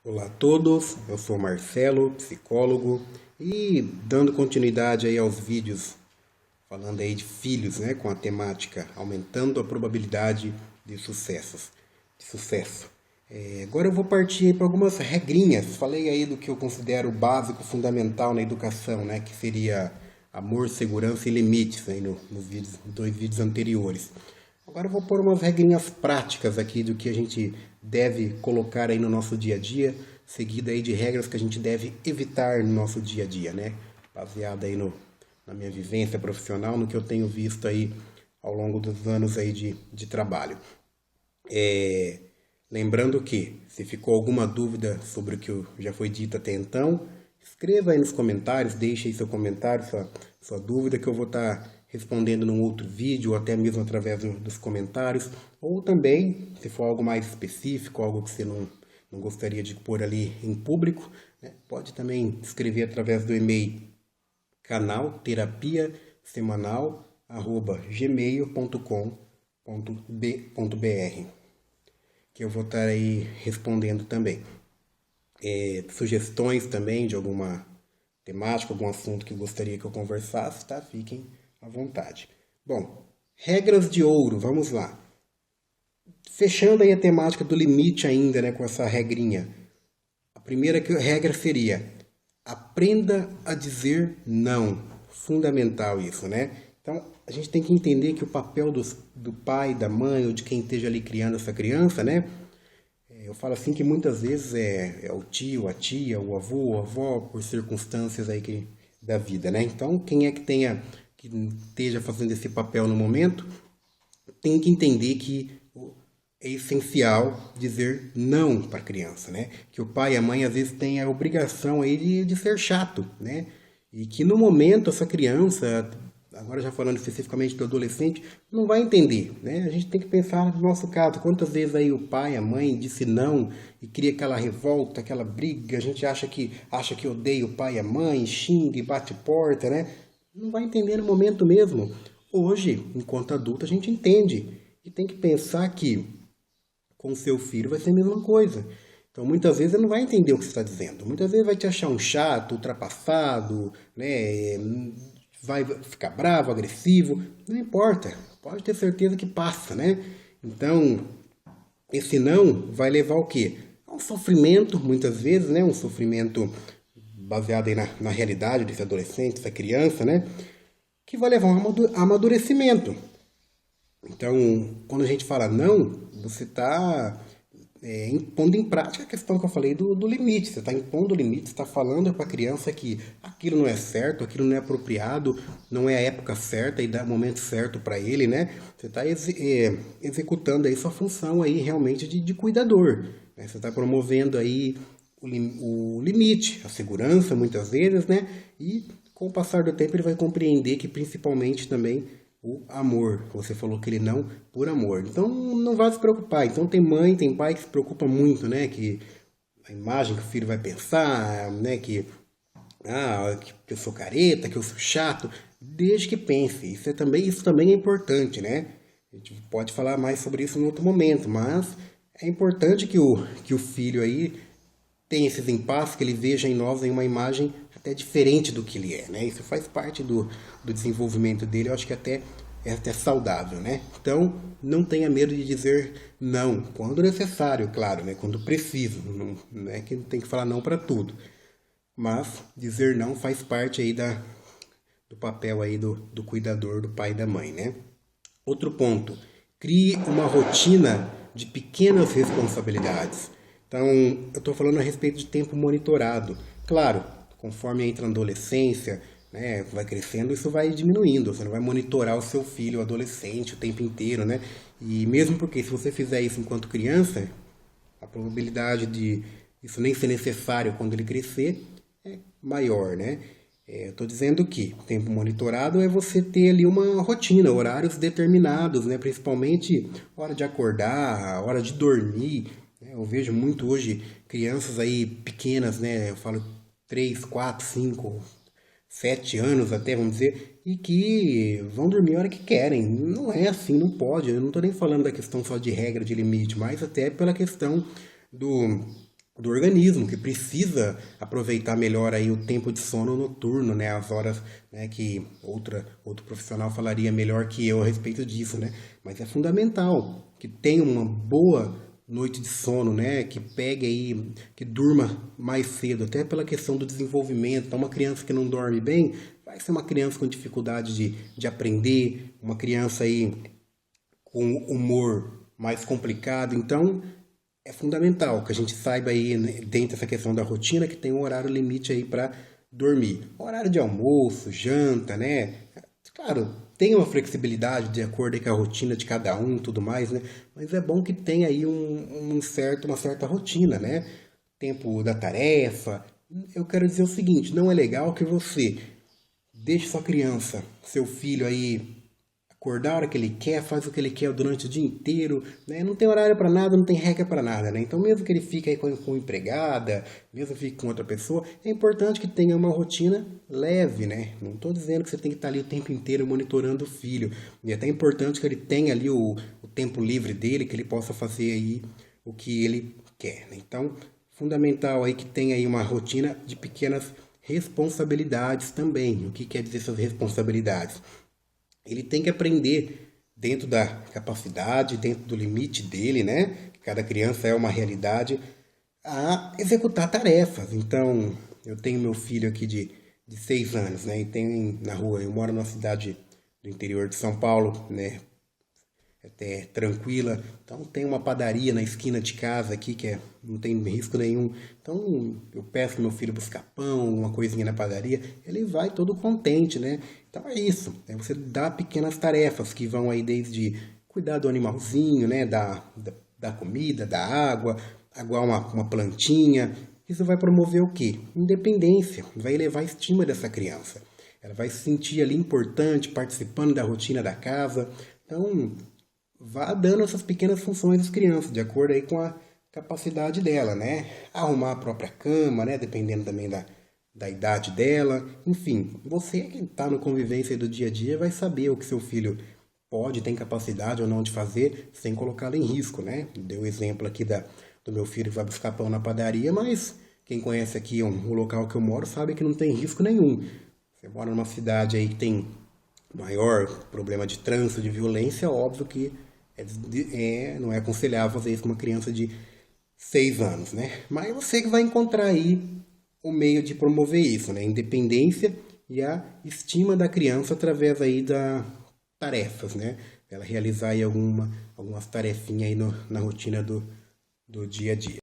Olá a todos, eu sou Marcelo, psicólogo, e dando continuidade aí aos vídeos falando aí de filhos, né, com a temática aumentando a probabilidade de sucesso. Agora eu vou partir para algumas regrinhas. Falei aí do que eu considero básico, fundamental na educação, né, que seria amor, segurança e limites aí nos dois vídeos anteriores. Agora eu vou pôr umas regrinhas práticas aqui do que a gente deve colocar aí no nosso dia a dia, seguida aí de regras que a gente deve evitar no nosso dia a dia, né? Baseada aí na minha vivência profissional, no que eu tenho visto aí ao longo dos anos aí de trabalho. Lembrando que, se ficou alguma dúvida sobre o que já foi dito até então, escreva aí nos comentários, deixe aí seu comentário, sua dúvida, que eu vou estar respondendo num outro vídeo, ou até mesmo através dos comentários. Ou também, se for algo mais específico, algo que você não gostaria de pôr ali em público, né, pode também escrever através do e-mail canal terapia semanal@gmail.com.br, que eu vou estar aí respondendo também. Sugestões também de alguma temática, algum assunto que gostaria que eu conversasse, tá? Fiquem à vontade. Bom, regras de ouro, vamos lá. Fechando aí a temática do limite ainda, né, com essa regrinha. A primeira regra seria: aprenda a dizer não. Fundamental isso, né? Então, a gente tem que entender que o papel do pai, da mãe, ou de quem esteja ali criando essa criança, né? Eu falo assim que muitas vezes é o tio, a tia, o avô, a avó, por circunstâncias aí da vida, né? Então, quem é que esteja fazendo esse papel no momento, tem que entender que é essencial dizer não para a criança, né? Que o pai e a mãe às vezes têm a obrigação aí de ser chato, né? E que no momento essa criança, agora já falando especificamente do adolescente, não vai entender, né? A gente tem que pensar no nosso caso, quantas vezes aí o pai, a mãe disse não e cria aquela revolta, aquela briga, a gente acha que odeia o pai e a mãe, xinga e bate porta, né? Não vai entender no momento mesmo. Hoje, enquanto adulto, a gente entende e tem que pensar que com o seu filho vai ser a mesma coisa. Então, muitas vezes ele não vai entender o que você está dizendo. Muitas vezes vai te achar um chato, ultrapassado, né? Vai ficar bravo, agressivo. Não importa. Pode ter certeza que passa, né? Então, esse não vai levar ao quê? A um sofrimento, muitas vezes, né? Um sofrimento baseado aí na realidade desse adolescente, dessa criança, né? Que vai levar a um amadurecimento. Então, quando a gente fala não, você está impondo em prática a questão que eu falei do limite. Você está impondo o limite, você está falando para a criança que aquilo não é certo, aquilo não é apropriado, não é a época certa e dá o momento certo para ele, né? Você está executando aí sua função aí realmente de cuidador, né? Você está promovendo aí o limite, a segurança muitas vezes, né? E com o passar do tempo ele vai compreender que principalmente também o amor. Você falou que ele não por amor. Então não vai se preocupar. Então tem mãe, tem pai que se preocupa muito, né? Que a imagem que o filho vai pensar, né? Que eu sou careta, que eu sou chato. Desde que pense. Isso também é importante, né? A gente pode falar mais sobre isso em outro momento, mas é importante que o filho aí tem esses impasses, que ele veja em nós em uma imagem até diferente do que ele é, né? Isso faz parte do desenvolvimento dele, eu acho que é até saudável, né? Então, não tenha medo de dizer não, quando necessário, claro, né? Quando preciso, não é que tem que falar não para tudo. Mas dizer não faz parte aí do papel aí do cuidador, do pai e da mãe, né? Outro ponto, crie uma rotina de pequenas responsabilidades. Então, eu estou falando a respeito de tempo monitorado. Claro, conforme entra na adolescência, né, vai crescendo, isso vai diminuindo. Você não vai monitorar o seu filho, o adolescente, o tempo inteiro, né? E mesmo porque se você fizer isso enquanto criança, a probabilidade de isso nem ser necessário quando ele crescer é maior, né? Eu estou dizendo que tempo monitorado é você ter ali uma rotina, horários determinados, né? Principalmente hora de acordar, hora de dormir, né? Eu vejo muito hoje crianças aí pequenas, né? Eu falo 3, 4, 5, 7 anos até, vamos dizer, e que vão dormir a hora que querem. Não é assim, não pode. Eu não estou nem falando da questão só de regra, de limite, mas até pela questão do do organismo, que precisa aproveitar melhor aí o tempo de sono noturno, né, as horas, né, que outro profissional falaria melhor que eu a respeito disso, né, mas é fundamental que tenha uma boa noite de sono, né, que pegue aí, que durma mais cedo, até pela questão do desenvolvimento. Então, uma criança que não dorme bem vai ser uma criança com dificuldade de aprender, uma criança aí com humor mais complicado. Então, é fundamental que a gente saiba aí, né, dentro dessa questão da rotina, que tem um horário limite aí para dormir. Horário de almoço, janta, né? Claro, tem uma flexibilidade de acordo aí com a rotina de cada um, tudo mais, né? Mas é bom que tenha aí uma certa rotina, né? Tempo da tarefa. Eu quero dizer o seguinte, não é legal que você deixe sua criança, seu filho aí acordar a hora que ele quer, faz o que ele quer durante o dia inteiro, né? Não tem horário para nada, não tem regra para nada, né? Então, mesmo que ele fique aí com empregada, mesmo que fique com outra pessoa, é importante que tenha uma rotina leve, né? Não estou dizendo que você tem que estar ali o tempo inteiro monitorando o filho. E é até importante que ele tenha ali o tempo livre dele, que ele possa fazer aí o que ele quer, né? Então, fundamental aí que tenha aí uma rotina de pequenas responsabilidades também. O que quer dizer essas responsabilidades? Ele tem que aprender dentro da capacidade, dentro do limite dele, né? Cada criança é uma realidade, a executar tarefas. Então, eu tenho meu filho aqui de 6 anos, né? E tenho na rua, eu moro numa cidade do interior de São Paulo, né? Até tranquila. Então tem uma padaria na esquina de casa aqui que não tem risco nenhum. Então eu peço pro meu filho buscar pão, uma coisinha na padaria, ele vai todo contente, né? Então é isso. Você dá pequenas tarefas que vão aí desde cuidar do animalzinho, né? Da comida, da água, aguar uma plantinha. Isso vai promover o quê? Independência. Vai elevar a estima dessa criança. Ela vai se sentir ali importante, participando da rotina da casa. Então, vá dando essas pequenas funções às crianças, de acordo aí com a capacidade dela, né? Arrumar a própria cama, né? Dependendo também da idade dela. Enfim, você que está no convivência do dia a dia vai saber o que seu filho pode, tem capacidade ou não de fazer, sem colocá-lo em risco, né? Deu o exemplo aqui do meu filho que vai buscar pão na padaria, mas quem conhece aqui o local que eu moro sabe que não tem risco nenhum. Você mora numa cidade aí que tem maior problema de trânsito, de violência, óbvio que não é aconselhável fazer isso com uma criança de 6 anos, né? Mas você que vai encontrar aí o meio de promover isso, né? A independência e a estima da criança através aí das tarefas, né? Ela realizar aí algumas tarefinhas aí na rotina do dia a dia.